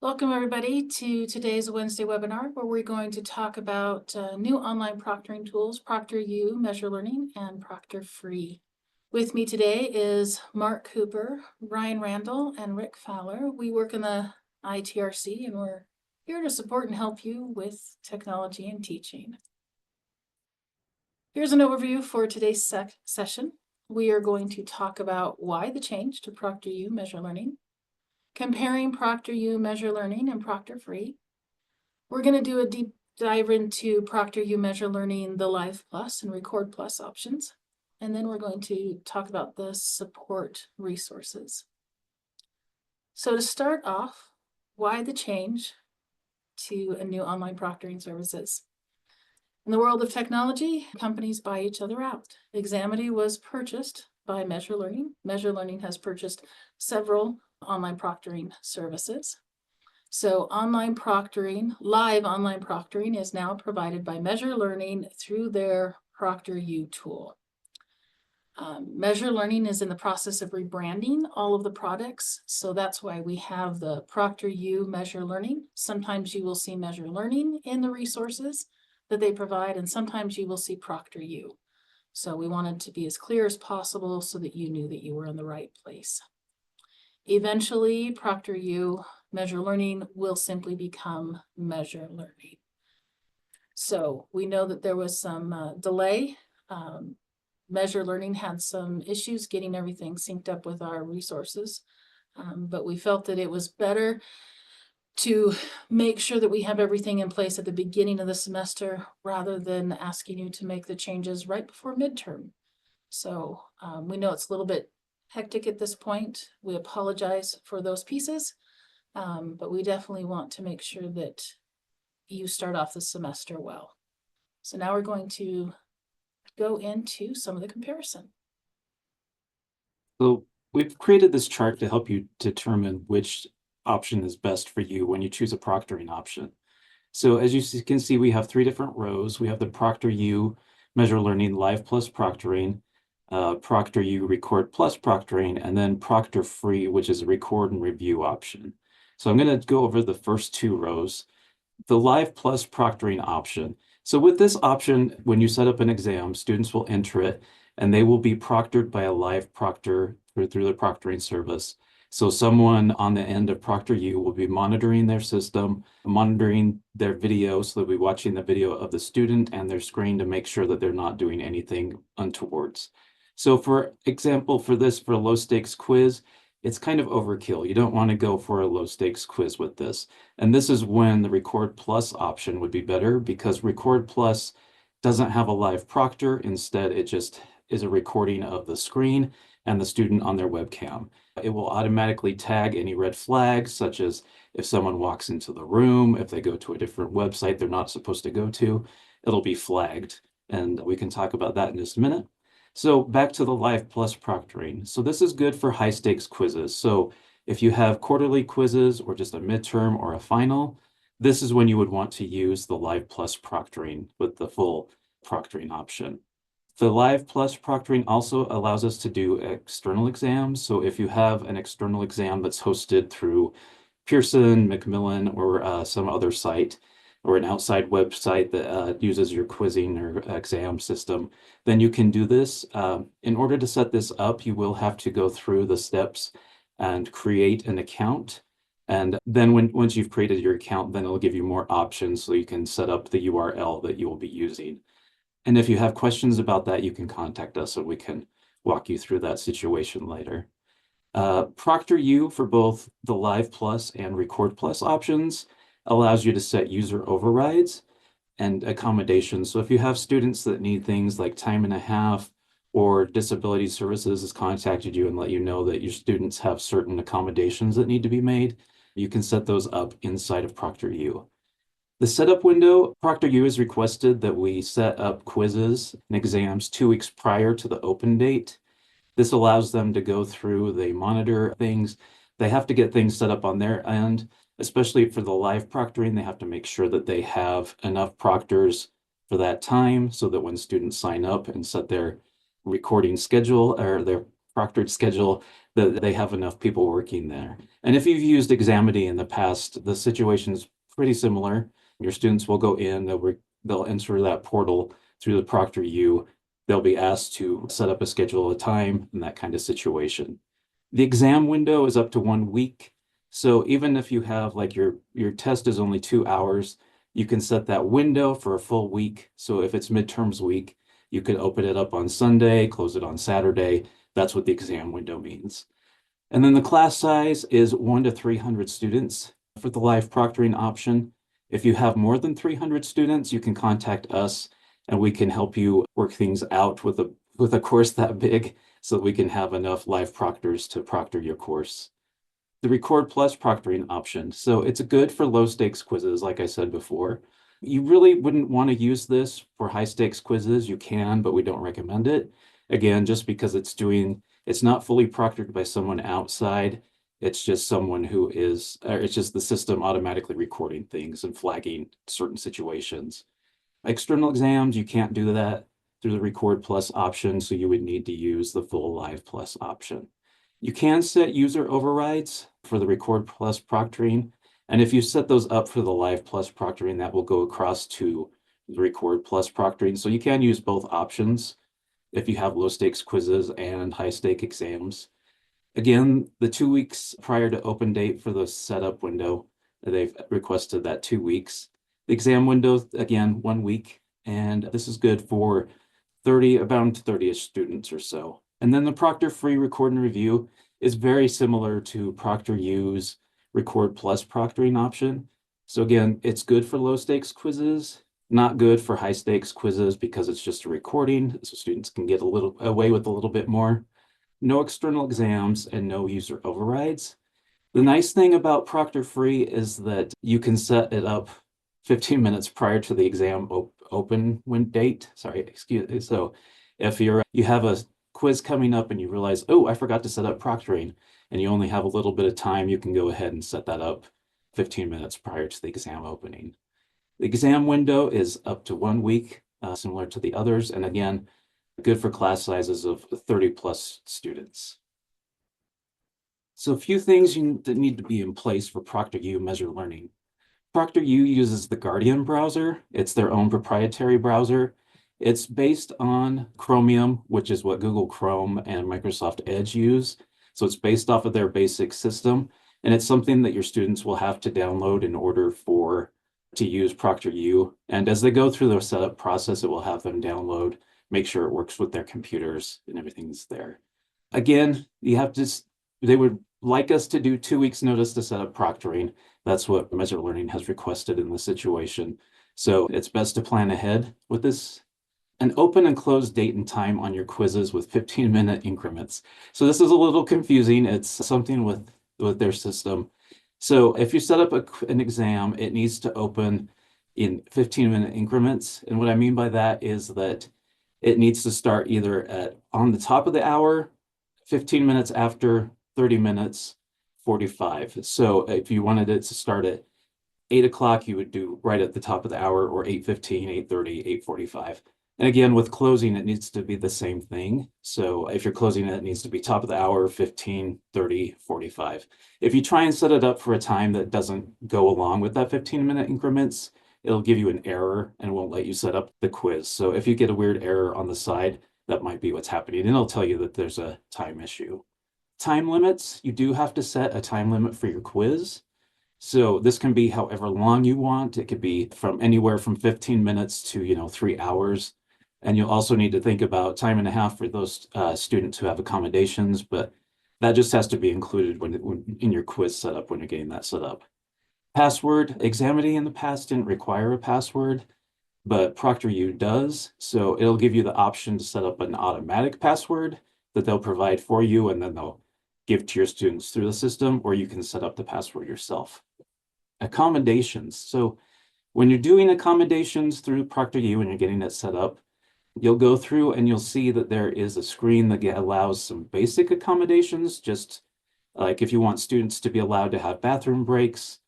Welcome everybody to today's Wednesday webinar where we're going to talk about new online proctoring tools, ProctorU, Meazure Learning, and ProctorFree. With me today is Mark Cooper, Ryan Randall, and Rick Fowler. We work in the ITRC and we're here to support and help you with technology and teaching. Here's an overview for today's session. We are going to talk about why the change to ProctorU, Meazure Learning, comparing ProctorU, Meazure Learning, and ProctorFree. We're going to do a deep dive into ProctorU, Meazure Learning, the Live Plus and Record Plus options. And then we're going to talk about the support resources. So to start off, why the change to a new online proctoring services? In the world of technology, companies buy each other out. Examity was purchased by Meazure Learning. Meazure Learning has purchased several online proctoring services. So online proctoring, live online proctoring is now provided by Meazure Learning through their ProctorU tool. Meazure Learning is in the process of rebranding all of the products. So that's why we have the ProctorU Meazure Learning. Sometimes you will see Meazure Learning in the resources that they provide, and sometimes you will see ProctorU. So we wanted to be as clear as possible so that you knew that you were in the right place. Eventually, ProctorU, Meazure Learning will simply become Meazure Learning. So we know that there was some delay. Meazure Learning had some issues getting everything synced up with our resources, but we felt that it was better to make sure that we have everything in place at the beginning of the semester rather than asking you to make the changes right before midterm. So we know it's a little bit hectic at this point. We apologize for those pieces, but we definitely want to make sure that you start off the semester well. So now we're going to go into some of the comparison. So we've created this chart to help you determine which option is best for you when you choose a proctoring option. So as you can see, we have three different rows. We have the ProctorU, Meazure Learning, Live Plus Proctoring, ProctorU Record Plus Proctoring, and then ProctorFree, which is a record and review option. So I'm going to go over the first two rows. The Live Plus Proctoring option. So with this option, when you set up an exam, students will enter it, and they will be proctored by a live proctor through the proctoring service. So someone on the end of ProctorU will be monitoring their system, monitoring their video, so they'll be watching the video of the student and their screen to make sure that they're not doing anything untowards. So for example, for a low stakes quiz, it's kind of overkill. You don't want to go for a low stakes quiz with this. And this is when the Record Plus option would be better, because Record Plus doesn't have a live proctor. Instead, it just is a recording of the screen and the student on their webcam. It will automatically tag any red flags, such as if someone walks into the room, if they go to a different website they're not supposed to go to, it'll be flagged. And we can talk about that in just a minute. So back to the Live Plus proctoring. So this is good for high stakes quizzes. So if you have quarterly quizzes or just a midterm or a final, this is when you would want to use the Live Plus proctoring with the full proctoring option. The Live Plus proctoring also allows us to do external exams. So if you have an external exam that's hosted through Pearson, Macmillan, or some other site, or an outside website that uses your quizzing or exam system, then you can do this. In order to set this up, you will have to go through the steps and create an account. And then once you've created your account, then it'll give you more options so you can set up the URL that you will be using. And if you have questions about that, you can contact us and we can walk you through that situation later. ProctorU for both the Live Plus and Record Plus options allows you to set user overrides and accommodations. So if you have students that need things like time and a half, or disability services has contacted you and let you know that your students have certain accommodations that need to be made, you can set those up inside of ProctorU. The setup window, ProctorU has requested that we set up quizzes and exams 2 weeks prior to the open date. This allows them to go through, they monitor things, they have to get things set up on their end, especially for the live proctoring. They have to make sure that they have enough proctors for that time so that when students sign up and set their recording schedule or their proctored schedule that they have enough people working there. And if you've used Examity in the past, the situation's pretty similar. Your students will go in, they'll enter that portal through the ProctorU. They'll be asked to set up a schedule, a time, and that kind of situation. The exam window is up to 1 week. So even if you have like your test is only 2 hours, you can set that window for a full week. So if it's midterms week, you can open it up on Sunday, close it on Saturday. That's what the exam window means. And then the class size is 1 to 300 students for the live proctoring option. If you have more than 300 students, you can contact us and we can help you work things out with a course that big so that we can have enough live proctors to proctor your course. The Record Plus proctoring option. So it's good for low stakes quizzes, like I said before. You really wouldn't want to use this for high stakes quizzes. You can, but we don't recommend it. Again, just because it's not fully proctored by someone outside. It's just someone who is, or it's just the system automatically recording things and flagging certain situations. External exams, you can't do that through the Record Plus option, so you would need to use the full Live Plus option. You can set user overrides for the Record Plus proctoring, and if you set those up for the Live Plus proctoring, that will go across to the Record Plus proctoring. So you can use both options if you have low stakes quizzes and high stake exams. Again, the 2 weeks prior to open date for the setup window, they've requested that 2 weeks. The exam window, again, 1 week, and this is good for about 30-ish students or so. And then the ProctorFree record and review is very similar to ProctorU's Record Plus proctoring option. So again, it's good for low stakes quizzes, not good for high stakes quizzes because it's just a recording, so students can get away with a little bit more. No external exams and no user overrides. The nice thing about ProctorFree is that you can set it up 15 minutes prior to the exam open date. Sorry, excuse me. So if you have a quiz coming up and you realize, oh, I forgot to set up proctoring, and you only have a little bit of time, you can go ahead and set that up 15 minutes prior to the exam opening. The exam window is up to 1 week, similar to the others. And again, good for class sizes of 30 plus students. So a few things that need to be in place for ProctorU Measure Learning. ProctorU uses the Guardian browser. It's their own proprietary browser. It's based on Chromium, which is what Google Chrome and Microsoft Edge use. So it's based off of their basic system. And it's something that your students will have to download in order to use ProctorU. And as they go through the setup process, it will have them download, make sure it works with their computers and everything's there. Again, they would like us to do 2 weeks notice to set up proctoring. That's what Measure Learning has requested in this situation. So it's best to plan ahead with this. An open and close date and time on your quizzes with 15-minute increments. So this is a little confusing. It's something with their system. So if you set up an exam, it needs to open in 15-minute increments. And what I mean by that is that it needs to start either on the top of the hour, 15 minutes after, 30 minutes, 45. So if you wanted it to start at 8 o'clock, you would do right at the top of the hour, or 8:15, 8:30, 8:45. And again, with closing, it needs to be the same thing. So if you're closing it, it needs to be top of the hour, 15, 30, 45. If you try and set it up for a time that doesn't go along with that 15-minute increments, it'll give you an error and won't let you set up the quiz. So if you get a weird error on the side, that might be what's happening. And it'll tell you that there's a time issue. Time limits, you do have to set a time limit for your quiz. So this can be however long you want. It could be from anywhere from 15 minutes to 3 hours. And you'll also need to think about time and a half for those students who have accommodations, but that just has to be included when in your quiz setup when you're getting that set up. Password, Examity in the past didn't require a password, but ProctorU does. So it'll give you the option to set up an automatic password that they'll provide for you, and then they'll give to your students through the system, or you can set up the password yourself. Accommodations. So when you're doing accommodations through ProctorU and you're getting it set up, you'll go through and you'll see that there is a screen that allows some basic accommodations, just like if you want students to be allowed to have bathroom breaks,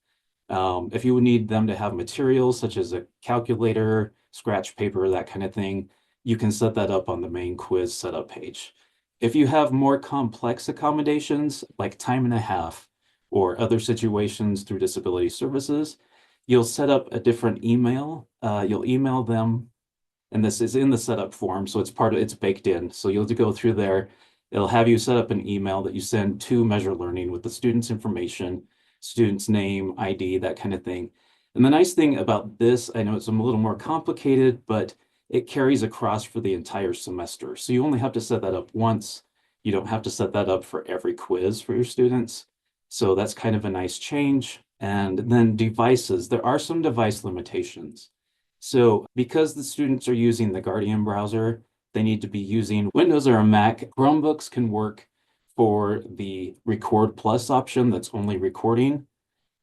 if you need them to have materials such as a calculator, scratch paper, that kind of thing, you can set that up on the main quiz setup page. If you have more complex accommodations, like time and a half, or other situations through disability services, you'll set up a different email. You'll email them, and this is in the setup form, so it's baked in. So you'll go through there. It'll have you set up an email that you send to Measure Learning with the student's information, student's name, ID, that kind of thing. And the nice thing about this, I know it's a little more complicated, but it carries across for the entire semester. So you only have to set that up once. You don't have to set that up for every quiz for your students. So that's kind of a nice change. And then devices, there are some device limitations. So because the students are using the Guardian browser, they need to be using Windows or a Mac. Chromebooks can work for the Record Plus option that's only recording,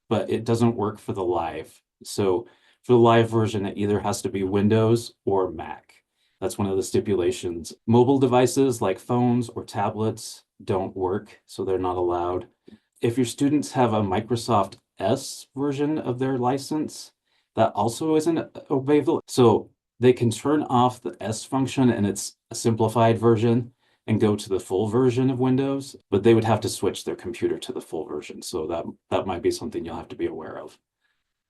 but it doesn't work for the live. So for the live version, it either has to be Windows or Mac. That's one of the stipulations. Mobile devices like phones or tablets don't work, so they're not allowed. If your students have a Microsoft S version of their license, that also isn't available. So they can turn off the S function and it's a simplified version and go to the full version of Windows, but they would have to switch their computer to the full version. So that might be something you'll have to be aware of.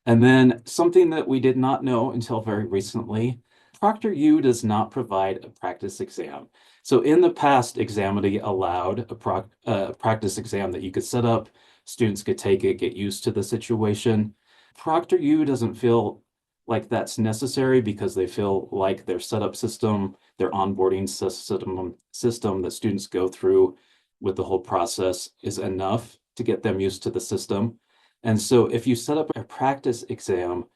And then something that we did not know until very recently, ProctorU does not provide a practice exam. So in the past, Examity allowed a practice exam that you could set up, students could take it, get used to the situation. ProctorU doesn't feel like that's necessary because they feel like their setup system, their onboarding system that students go through with the whole process is enough to get them used to the system. And so if you set up a practice exam,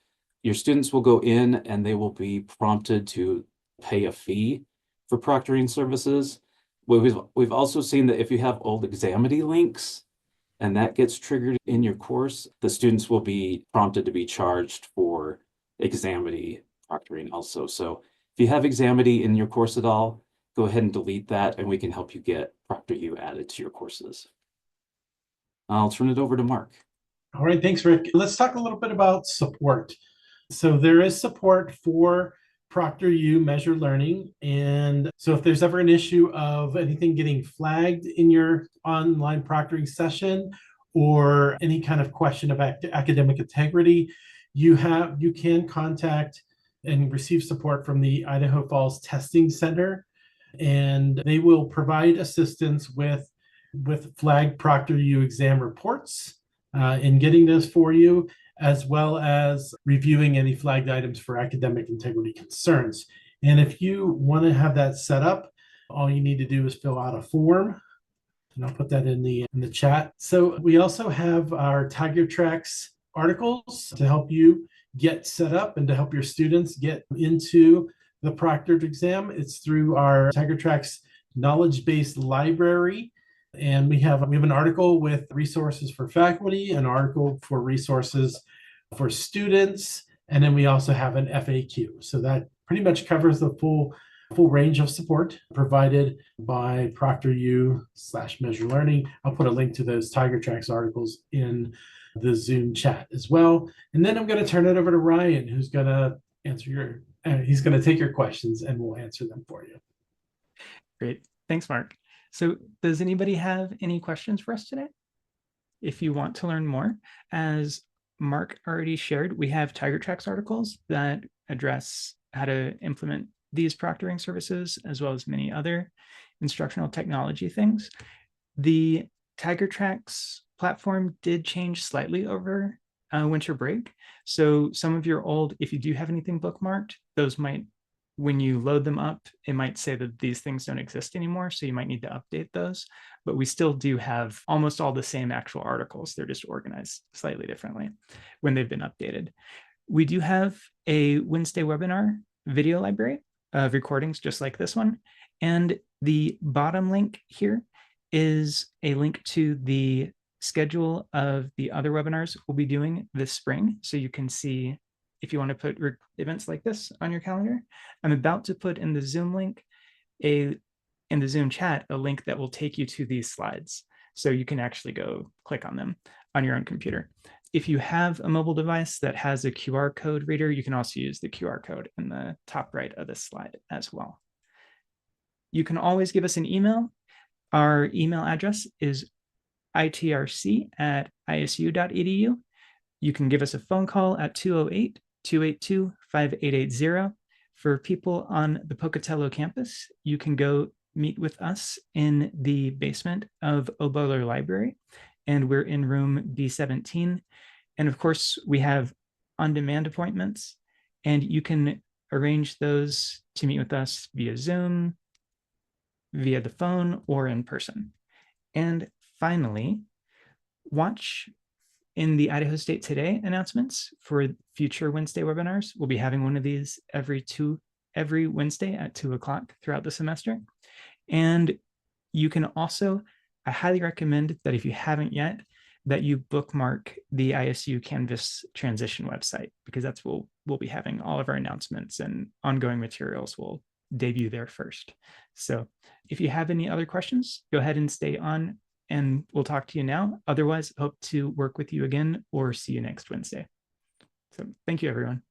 your students will go in and they will be prompted to pay a fee for proctoring services. We've also seen that if you have old Examity links and that gets triggered in your course, the students will be prompted to be charged for Examity proctoring also. So if you have Examity in your course at all, go ahead and delete that and we can help you get ProctorU added to your courses. I'll turn it over to Mark. All right, thanks, Rick. Let's talk a little bit about support. So there is support for ProctorU Measure Learning. And so if there's ever an issue of anything getting flagged in your online proctoring session or any kind of question about academic integrity, you can contact and receive support from the Idaho Falls Testing Center, and they will provide assistance with flagged ProctorU exam reports in getting those for you, as well as reviewing any flagged items for academic integrity concerns. And if you want to have that set up, all you need to do is fill out a form, and I'll put that in the chat. So we also have our Tiger Tracks articles to help you get set up and to help your students get into the proctored exam. It's through our Tiger Tracks knowledge-based library. And we have an article with resources for faculty, an article for resources for students, and then we also have an FAQ. So that pretty much covers the full range of support provided by ProctorU/Measure Learning. I'll put a link to those Tiger Tracks articles in the Zoom chat as well. And then I'm going to turn it over to Ryan, who's going to answer he's going to take your questions and we'll answer them for you. Great. Thanks, Mark. So does anybody have any questions for us today? If you want to learn more, as Mark already shared, we have Tiger Tracks articles that address how to implement these proctoring services, as well as many other instructional technology things. The Tiger Tracks platform did change slightly over winter break. So some of your old, if you do have anything bookmarked, those might, when you load them up, it might say that these things don't exist anymore. So you might need to update those, but we still do have almost all the same actual articles. They're just organized slightly differently when they've been updated. We do have a Wednesday webinar video library of recordings just like this one. And the bottom link here is a link to the schedule of the other webinars we'll be doing this spring. So you can see if you want to put events like this on your calendar. I'm about to put in the Zoom link, in the Zoom chat, a link that will take you to these slides. So you can actually go click on them on your own computer. If you have a mobile device that has a QR code reader, you can also use the QR code in the top right of this slide as well. You can always give us an email Our email address is itrc@isu.edu. You can give us a phone call at 208-282-5880. For people on the Pocatello campus, you can go meet with us in the basement of Oboler Library, and we're in room B17. And of course, we have on-demand appointments, and you can arrange those to meet with us via Zoom, via the phone, or in person. And finally, watch in the Idaho State Today announcements for future Wednesday webinars. We'll be having one of these every Wednesday at 2 o'clock throughout the semester. And you can also, I highly recommend that if you haven't yet, that you bookmark the ISU Canvas transition website, because that's where we'll be having all of our announcements and ongoing materials will debut there first. So if you have any other questions, go ahead and stay on and we'll talk to you now. Otherwise, hope to work with you again or see you next Wednesday. So thank you, everyone.